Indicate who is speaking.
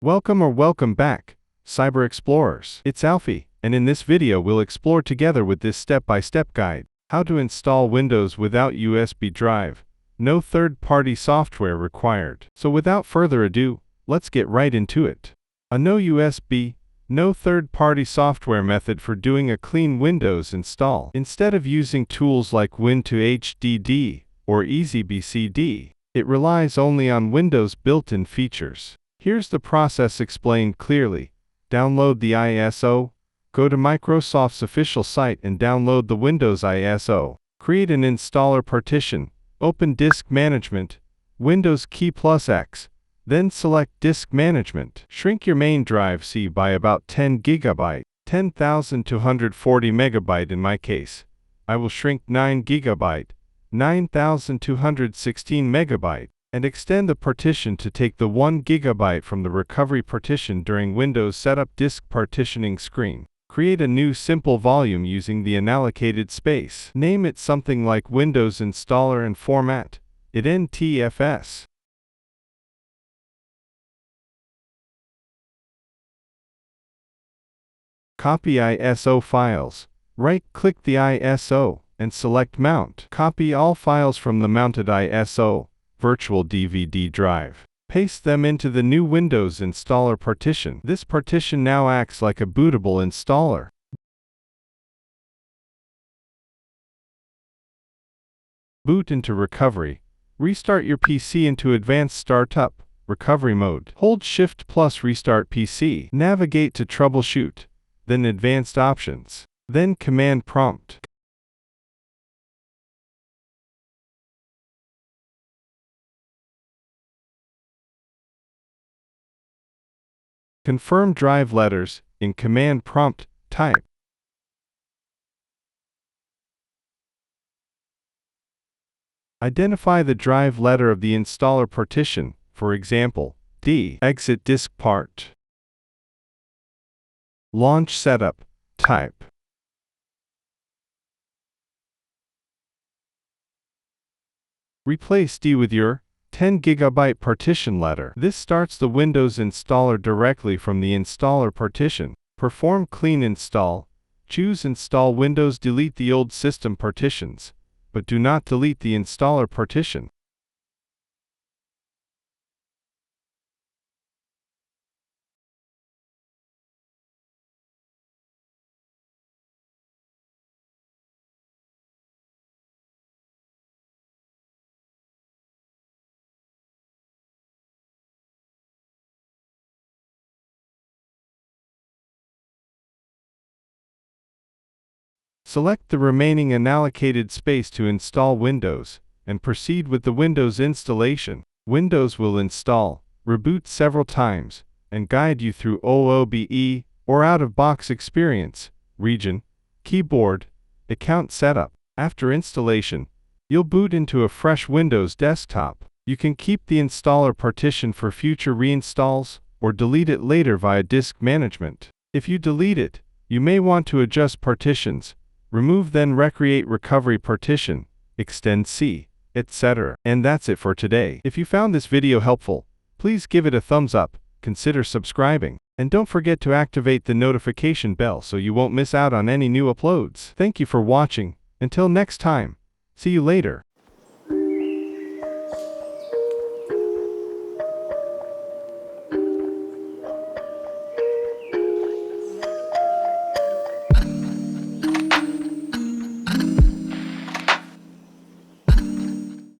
Speaker 1: Welcome back, Cyber Explorers. It's Alfie, and in this video we'll explore together with this step-by-step guide, how to install Windows without USB drive. No third-party software required. So without further ado, let's get right into it. A no USB, no third-party software method for doing a clean Windows install. Instead of using tools like WinToHDD or EasyBCD, it relies only on Windows built-in features. Here's the process explained clearly. Download the ISO, go to Microsoft's official site and download the Windows ISO. Create an installer partition, open Disk Management, Windows key plus X, then select Disk Management. Shrink your main drive C by about 10 GB, 10,240 MB in my case. I will shrink 9 GB, 9,216 MB. And extend the partition to take the 1 GB from the recovery partition during Windows Setup Disk Partitioning screen. Create a new simple volume using the unallocated space. Name it something like Windows Installer and format it NTFS. Copy ISO files. Right-click the ISO and select Mount. Copy all files from the mounted ISO virtual DVD drive. Paste them into the new Windows installer partition. This partition now acts like a bootable installer. Boot into recovery. Restart your PC into advanced startup recovery mode. Hold Shift plus Restart PC. Navigate to Troubleshoot, then Advanced Options, then Command Prompt. Confirm drive letters in Command Prompt. Type. Identify the drive letter of the installer partition, for example, D. Exit disk part. Launch setup. Type. Replace D with your 10 GB partition letter. This starts the Windows installer directly from the installer partition. Perform clean install. Choose Install Windows. Delete the old system partitions, but do not delete the installer partition. Select the remaining unallocated space to install Windows, and proceed with the Windows installation. Windows will install, reboot several times, and guide you through OOBE, or out-of-box experience, region, keyboard, account setup. After installation, you'll boot into a fresh Windows desktop. You can keep the installer partition for future reinstalls, or delete it later via disk management. If you delete it, you may want to adjust partitions, remove then recreate recovery partition, extend C, etc. And that's it for today. If you found this video helpful, please give it a thumbs up, consider subscribing, and don't forget to activate the notification bell so you won't miss out on any new uploads. Thank you for watching. Until next time, see you later.